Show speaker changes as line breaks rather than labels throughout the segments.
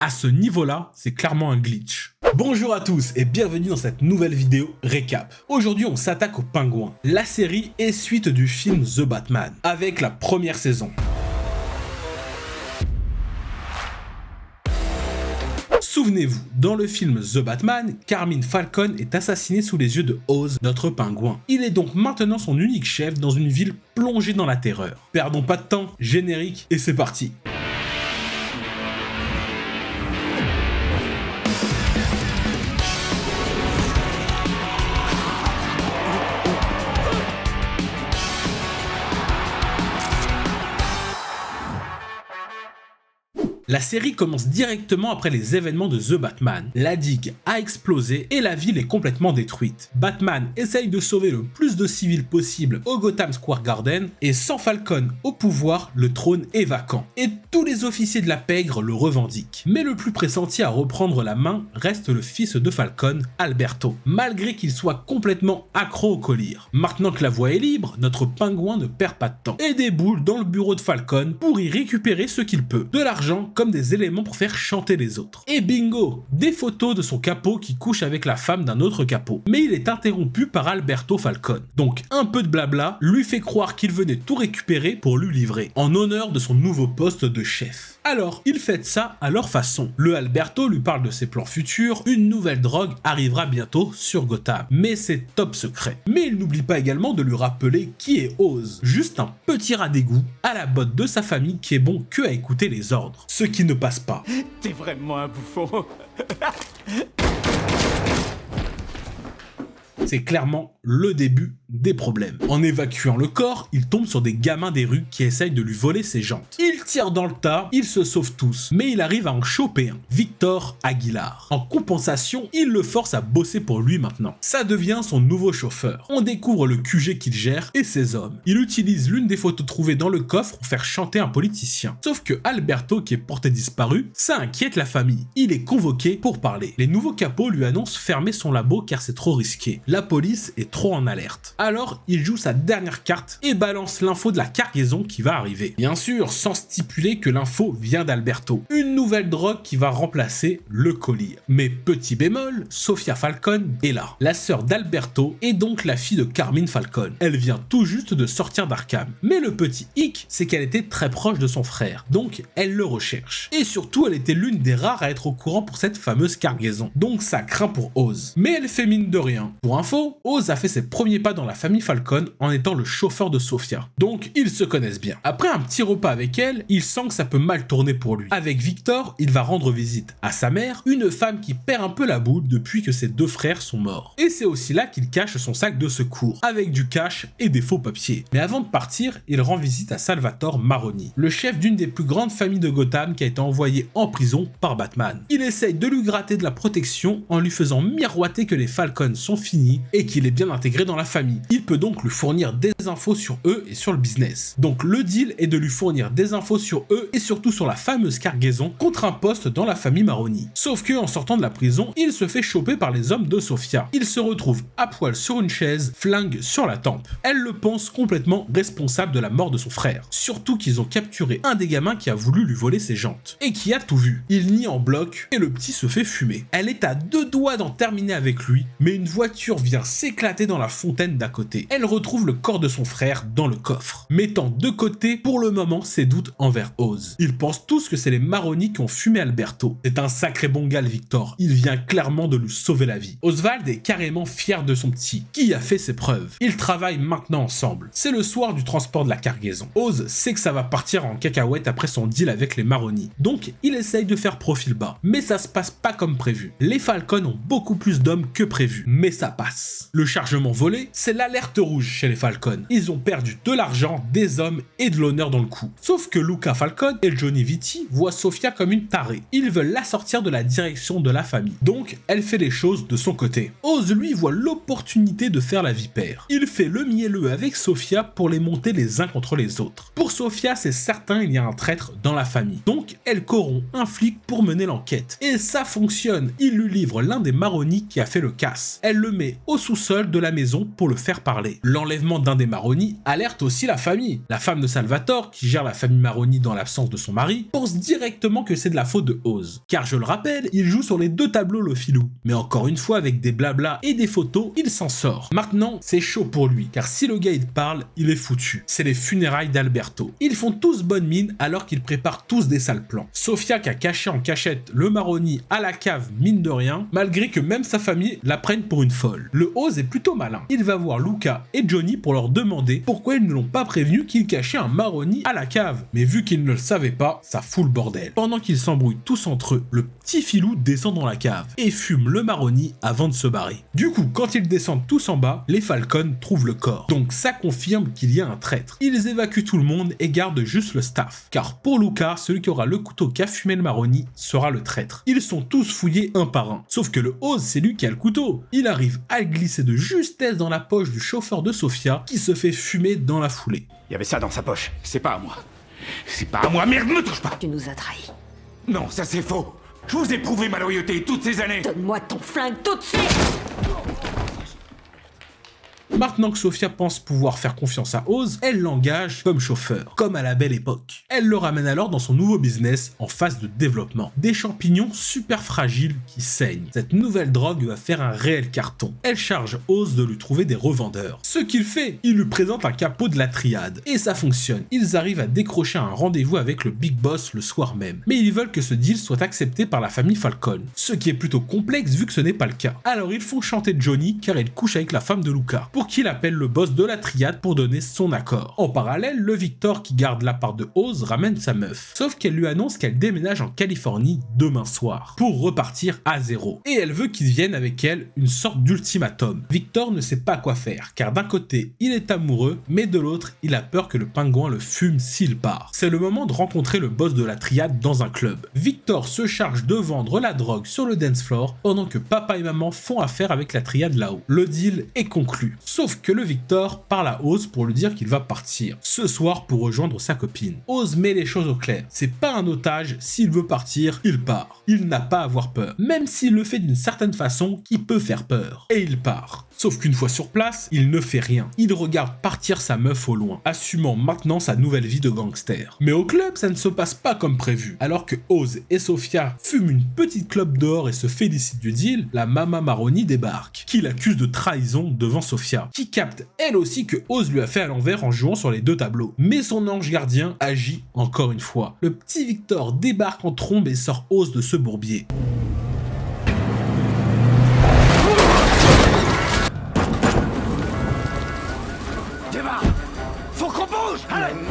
À ce niveau-là, c'est clairement un glitch. Bonjour à tous et bienvenue dans cette nouvelle vidéo récap. Aujourd'hui, on s'attaque au Pingouin, la série et suite du film The Batman, avec la première saison. Souvenez-vous, dans le film The Batman, Carmine Falcone est assassiné sous les yeux de Oz, notre pingouin. Il est donc maintenant son unique chef dans une ville plongée dans la terreur. Perdons pas de temps, générique et c'est parti. La série commence directement après les événements de The Batman. La digue a explosé et la ville est complètement détruite. Batman essaye de sauver le plus de civils possible au Gotham Square Garden et sans Falcone au pouvoir, le trône est vacant. Et tous les officiers de la pègre le revendiquent. Mais le plus pressenti à reprendre la main reste le fils de Falcone, Alberto, malgré qu'il soit complètement accro au collier. Maintenant que la voie est libre, notre pingouin ne perd pas de temps et déboule dans le bureau de Falcone pour y récupérer ce qu'il peut. De l'argent comme des éléments pour faire chanter les autres. Et bingo, des photos de son capot qui couche avec la femme d'un autre capot. Mais il est interrompu par Alberto Falcone. Donc un peu de blabla lui fait croire qu'il venait tout récupérer pour lui livrer, en honneur de son nouveau poste de chef. Alors, ils fêtent ça à leur façon. Le Alberto lui parle de ses plans futurs, une nouvelle drogue arrivera bientôt sur Gotham. Mais c'est top secret. Mais il n'oublie pas également de lui rappeler qui est Oz. Juste un petit rat d'égout à la botte de sa famille qui est bon que à écouter les ordres. Ce qui ne passe pas.
T'es vraiment un bouffon.
C'est clairement le début des problèmes. En évacuant le corps, il tombe sur des gamins des rues qui essayent de lui voler ses jantes. Il tire dans le tas, ils se sauvent tous, mais il arrive à en choper un, Victor Aguilar. En compensation, il le force à bosser pour lui maintenant. Ça devient son nouveau chauffeur. On découvre le QG qu'il gère et ses hommes. Il utilise l'une des photos trouvées dans le coffre pour faire chanter un politicien. Sauf que Alberto, qui est porté disparu, ça inquiète la famille. Il est convoqué pour parler. Les nouveaux capots lui annoncent fermer son labo car c'est trop risqué. La police est trop en alerte. Alors, il joue sa dernière carte et balance l'info de la cargaison qui va arriver. Bien sûr, sans stipuler que l'info vient d'Alberto. Une nouvelle drogue qui va remplacer le collier. Mais petit bémol, Sofia Falcone est là. La sœur d'Alberto est donc la fille de Carmine Falcone. Elle vient tout juste de sortir d'Arkham. Mais le petit hic, c'est qu'elle était très proche de son frère. Donc, elle le recherche. Et surtout, elle était l'une des rares à être au courant pour cette fameuse cargaison. Donc, ça craint pour Oz. Mais elle fait mine de rien. Pour info, Oz a fait ses premiers pas dans la famille Falcone en étant le chauffeur de Sofia. Donc, ils se connaissent bien. Après un petit repas avec elle, il sent que ça peut mal tourner pour lui. Avec Victor, il va rendre visite à sa mère, une femme qui perd un peu la boule depuis que ses deux frères sont morts. Et c'est aussi là qu'il cache son sac de secours, avec du cash et des faux papiers. Mais avant de partir, il rend visite à Salvatore Maroni, le chef d'une des plus grandes familles de Gotham qui a été envoyé en prison par Batman. Il essaye de lui gratter de la protection en lui faisant miroiter que les Falcone sont finis et qu'il est bien intégré dans la famille. Il peut donc lui fournir des infos sur eux et sur le business. Donc le deal est de lui fournir des infos sur eux et surtout sur la fameuse cargaison contre un poste dans la famille Maroni. Sauf que en sortant de la prison, il se fait choper par les hommes de Sofia. Il se retrouve à poil sur une chaise, flingue sur la tempe. Elle le pense complètement responsable de la mort de son frère. Surtout qu'ils ont capturé un des gamins qui a voulu lui voler ses jantes et qui a tout vu. Il nie en bloc et le petit se fait fumer. Elle est à deux doigts d'en terminer avec lui, mais une voiture vient s'éclater dans la fontaine d'à côté. Elle retrouve le corps de son frère dans le coffre, mettant de côté pour le moment ses doutes envers Oz. Ils pensent tous que c'est les Maroni qui ont fumé Alberto. C'est un sacré bon gars le Victor, il vient clairement de lui sauver la vie. Oswald est carrément fier de son petit, qui a fait ses preuves. Ils travaillent maintenant ensemble. C'est le soir du transport de la cargaison. Oz sait que ça va partir en cacahuète après son deal avec les Maroni, donc il essaye de faire profil bas. Mais ça se passe pas comme prévu. Les Falcone ont beaucoup plus d'hommes que prévu, mais ça passe. Le chargement volé, c'est l'alerte rouge chez les Falcone. Ils ont perdu de l'argent, des hommes et de l'honneur dans le coup. Sauf que Luca Falcone et Johnny Vitti voient Sofia comme une tarée. Ils veulent la sortir de la direction de la famille. Donc, elle fait les choses de son côté. Oz, lui, voit l'opportunité de faire la vipère. Il fait le mielleux avec Sofia pour les monter les uns contre les autres. Pour Sofia, c'est certain, il y a un traître dans la famille. Donc, elle corrompt un flic pour mener l'enquête. Et ça fonctionne. Il lui livre l'un des Maroni qui a fait le casse. Elle le met au sous-sol de la maison pour le faire parler. L'enlèvement d'un des Maroni alerte aussi la famille. La femme de Salvatore, qui gère la famille Maroni dans l'absence de son mari, pense directement que c'est de la faute de Oz. Car je le rappelle, il joue sur les deux tableaux le filou. Mais encore une fois, avec des blablas et des photos, il s'en sort. Maintenant, c'est chaud pour lui, car si le gars il parle, il est foutu. C'est les funérailles d'Alberto. Ils font tous bonne mine alors qu'ils préparent tous des sales plans. Sofia qui a caché en cachette le Maroni à la cave mine de rien, malgré que même sa famille la prenne pour une folle. Le Oz est plutôt malin. Il va voir Luca et Johnny pour leur demander pourquoi ils ne l'ont pas prévenu qu'il cachait un Maroni à la cave. Mais vu qu'ils ne le savaient pas, ça fout le bordel. Pendant qu'ils s'embrouillent tous entre eux, le petit filou descend dans la cave et fume le Maroni avant de se barrer. Du coup, quand ils descendent tous en bas, les Falcon trouvent le corps. Donc ça confirme qu'il y a un traître. Ils évacuent tout le monde et gardent juste le staff. Car pour Luca, celui qui aura le couteau qui a fumé le Maroni sera le traître. Ils sont tous fouillés un par un. Sauf que le Oz, c'est lui qui a le couteau. Il arrive à le glisser de justesse dans la poche du chauffeur de Sofia qui se fait fumer dans la foulée.
Il y avait ça dans sa poche. C'est pas à moi. C'est pas à moi, merde, me touche pas.
Tu nous as trahis.
Non, ça c'est faux. Je vous ai prouvé ma loyauté toutes ces années.
Donne-moi ton flingue tout de suite.
Maintenant que Sofia pense pouvoir faire confiance à Oz, elle l'engage comme chauffeur, comme à la belle époque. Elle le ramène alors dans son nouveau business en phase de développement. Des champignons super fragiles qui saignent. Cette nouvelle drogue va faire un réel carton. Elle charge Oz de lui trouver des revendeurs. Ce qu'il fait, il lui présente un capot de la triade. Et ça fonctionne. Ils arrivent à décrocher un rendez-vous avec le Big Boss le soir même. Mais ils veulent que ce deal soit accepté par la famille Falcon. Ce qui est plutôt complexe vu que ce n'est pas le cas. Alors ils font chanter Johnny car il couche avec la femme de Luca. Pour qu'il appelle le boss de la triade pour donner son accord. En parallèle, le Victor qui garde la part de Oz ramène sa meuf. Sauf qu'elle lui annonce qu'elle déménage en Californie demain soir pour repartir à zéro. Et elle veut qu'il vienne avec elle une sorte d'ultimatum. Victor ne sait pas quoi faire car d'un côté il est amoureux mais de l'autre il a peur que le pingouin le fume s'il part. C'est le moment de rencontrer le boss de la triade dans un club. Victor se charge de vendre la drogue sur le dance floor pendant que papa et maman font affaire avec la triade là-haut. Le deal est conclu. Sauf que le Victor parle à Oz pour lui dire qu'il va partir ce soir pour rejoindre sa copine. Oz met les choses au clair. C'est pas un otage, s'il veut partir, il part. Il n'a pas à avoir peur, même s'il le fait d'une certaine façon qui peut faire peur. Et il part. Sauf qu'une fois sur place, il ne fait rien. Il regarde partir sa meuf au loin, assumant maintenant sa nouvelle vie de gangster. Mais au club, ça ne se passe pas comme prévu. Alors que Oz et Sofia fument une petite clope dehors et se félicitent du deal, la Mama Maroni débarque, qui l'accuse de trahison devant Sofia, qui capte elle aussi que Oz lui a fait à l'envers en jouant sur les deux tableaux. Mais son ange gardien agit encore une fois. Le petit Victor débarque en trombe et sort Oz de ce bourbier.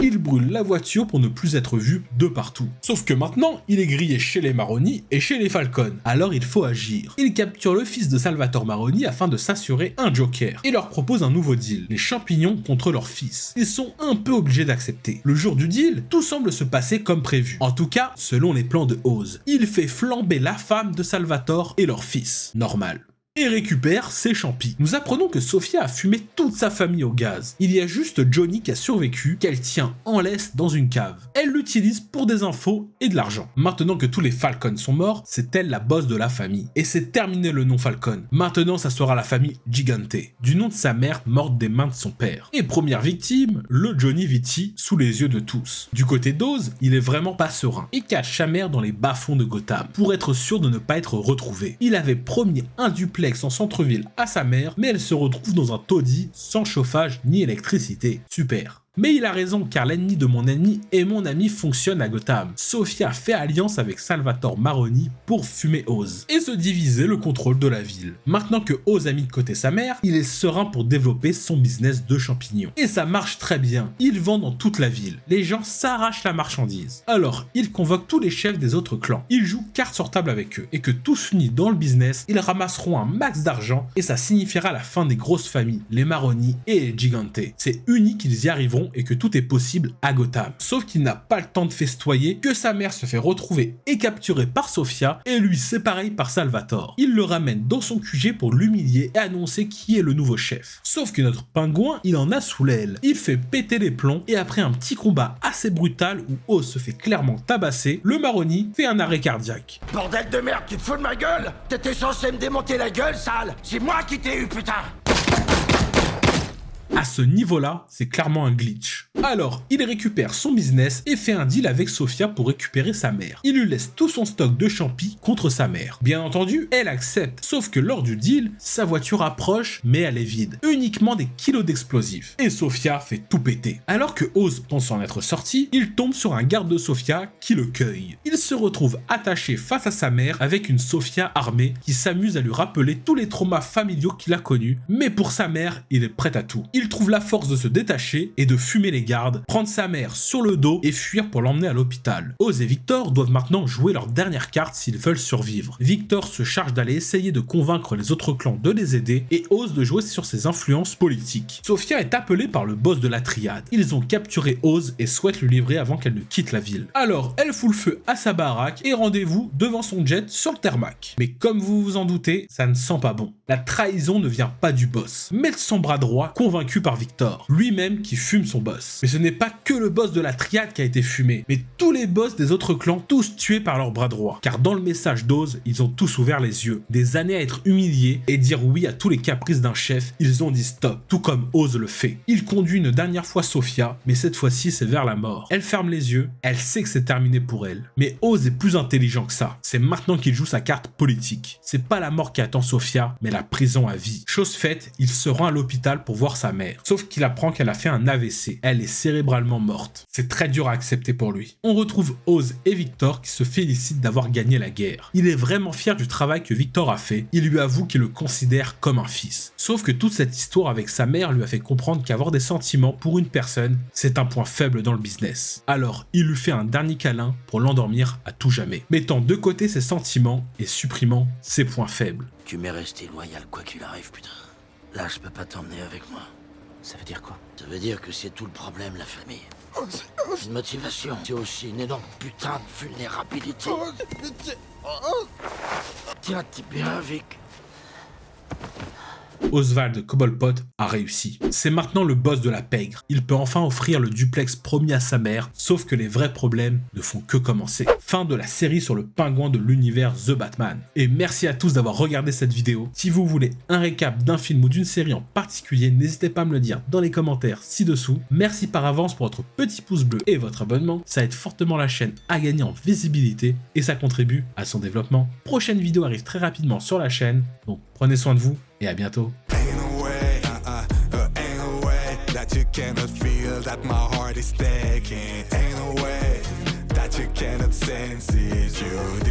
Il brûle la voiture pour ne plus être vu de partout. Sauf que maintenant, il est grillé chez les Maroni et chez les Falcon. Alors il faut agir. Il capture le fils de Salvatore Maroni afin de s'assurer un joker et leur propose un nouveau deal. Les champignons contre leur fils. Ils sont un peu obligés d'accepter. Le jour du deal, tout semble se passer comme prévu. En tout cas, selon les plans de Oz. Il fait flamber la femme de Salvatore et leur fils. Normal. Et récupère ses champis. Nous apprenons que Sofia a fumé toute sa famille au gaz. Il y a juste Johnny qui a survécu, qu'elle tient en laisse dans une cave. Elle l'utilise pour des infos et de l'argent. Maintenant que tous les Falcon sont morts, c'est elle la boss de la famille. Et c'est terminé le nom Falcon. Maintenant, ça sera la famille Gigante, du nom de sa mère morte des mains de son père. Et première victime, le Johnny Vitti, sous les yeux de tous. Du côté d'Oz, il est vraiment pas serein et cache sa mère dans les bas-fonds de Gotham pour être sûr de ne pas être retrouvé. Il avait promis un duplex en centre-ville à sa mère, mais elle se retrouve dans un taudis sans chauffage ni électricité. Super. Mais il a raison car l'ennemi de mon ennemi et mon ami fonctionne à Gotham. Sofia fait alliance avec Salvatore Maroni pour fumer Oz et se diviser le contrôle de la ville. Maintenant que Oz a mis de côté sa mère, il est serein pour développer son business de champignons. Et ça marche très bien. Il vend dans toute la ville. Les gens s'arrachent la marchandise. Alors, il convoque tous les chefs des autres clans. Il joue carte sur table avec eux et que tous unis dans le business, ils ramasseront un max d'argent et ça signifiera la fin des grosses familles, les Maroni et les Gigante. C'est unique qu'ils y arriveront et que tout est possible à Gotham. Sauf qu'il n'a pas le temps de festoyer, que sa mère se fait retrouver et capturée par Sofia, et lui séparé par Salvatore. Il le ramène dans son QG pour l'humilier et annoncer qui est le nouveau chef. Sauf que notre pingouin, il en a sous l'aile. Il fait péter les plombs et après un petit combat assez brutal où Oz se fait clairement tabasser, le Maroni fait un arrêt cardiaque.
Bordel de merde, tu te fous de ma gueule? T'étais censé me démonter la gueule, sale! C'est moi qui t'ai eu, putain!
À ce niveau-là, c'est clairement un glitch. Alors, il récupère son business et fait un deal avec Sofia pour récupérer sa mère. Il lui laisse tout son stock de champis contre sa mère. Bien entendu, elle accepte, sauf que lors du deal, sa voiture approche, mais elle est vide. Uniquement des kilos d'explosifs. Et Sofia fait tout péter. Alors que Oz pense en être sorti, il tombe sur un garde de Sofia qui le cueille. Il se retrouve attaché face à sa mère avec une Sofia armée qui s'amuse à lui rappeler tous les traumas familiaux qu'il a connus, mais pour sa mère, il est prêt à tout. Il trouve la force de se détacher et de fumer les gardes, prendre sa mère sur le dos et fuir pour l'emmener à l'hôpital. Oz et Victor doivent maintenant jouer leur dernière carte s'ils veulent survivre. Victor se charge d'aller essayer de convaincre les autres clans de les aider et Oz de jouer sur ses influences politiques. Sofia est appelée par le boss de la triade. Ils ont capturé Oz et souhaitent le livrer avant qu'elle ne quitte la ville. Alors, elle fout le feu à sa baraque et rendez-vous devant son jet sur le tarmac. Mais comme vous vous en doutez, ça ne sent pas bon. La trahison ne vient pas du boss, mais de son bras droit, convaincu par Victor, lui-même qui fume son boss. Mais ce n'est pas que le boss de la triade qui a été fumé, mais tous les boss des autres clans, tous tués par leur bras droit. Car dans le message d'Oz, ils ont tous ouvert les yeux. Des années à être humiliés et dire oui à tous les caprices d'un chef, ils ont dit stop, tout comme Oz le fait. Il conduit une dernière fois Sofia, mais cette fois-ci c'est vers la mort. Elle ferme les yeux, elle sait que c'est terminé pour elle. Mais Oz est plus intelligent que ça. C'est maintenant qu'il joue sa carte politique. C'est pas la mort qui attend Sofia, mais la prison à vie. Chose faite, il se rend à l'hôpital pour voir sa mère. Sauf qu'il apprend qu'elle a fait un AVC. Elle est cérébralement morte. C'est très dur à accepter pour lui. On retrouve Oz et Victor qui se félicitent d'avoir gagné la guerre. Il est vraiment fier du travail que Victor a fait. Il lui avoue qu'il le considère comme un fils. Sauf que toute cette histoire avec sa mère lui a fait comprendre qu'avoir des sentiments pour une personne, c'est un point faible dans le business. Alors, il lui fait un dernier câlin pour l'endormir à tout jamais, mettant de côté ses sentiments et supprimant ses points faibles.
Tu m'es resté loyal quoi qu'il arrive, putain. Là, je peux pas t'emmener avec moi. Ça veut dire quoi? Ça veut dire que c'est tout le problème, la famille. Une motivation, c'est aussi une énorme putain de vulnérabilité. Tiens, t'es bien avec.
Oswald Cobblepot a réussi. C'est maintenant le boss de la pègre. Il peut enfin offrir le duplex promis à sa mère, sauf que les vrais problèmes ne font que commencer. Fin de la série sur le pingouin de l'univers The Batman. Et merci à tous d'avoir regardé cette vidéo. Si vous voulez un récap d'un film ou d'une série en particulier, n'hésitez pas à me le dire dans les commentaires ci-dessous. Merci par avance pour votre petit pouce bleu et votre abonnement. Ça aide fortement la chaîne à gagner en visibilité et ça contribue à son développement. Prochaine vidéo arrive très rapidement sur la chaîne, donc prenez soin de vous et à bientôt.
You cannot feel that my heart is taking. Ain't no way that you cannot sense it. You didn't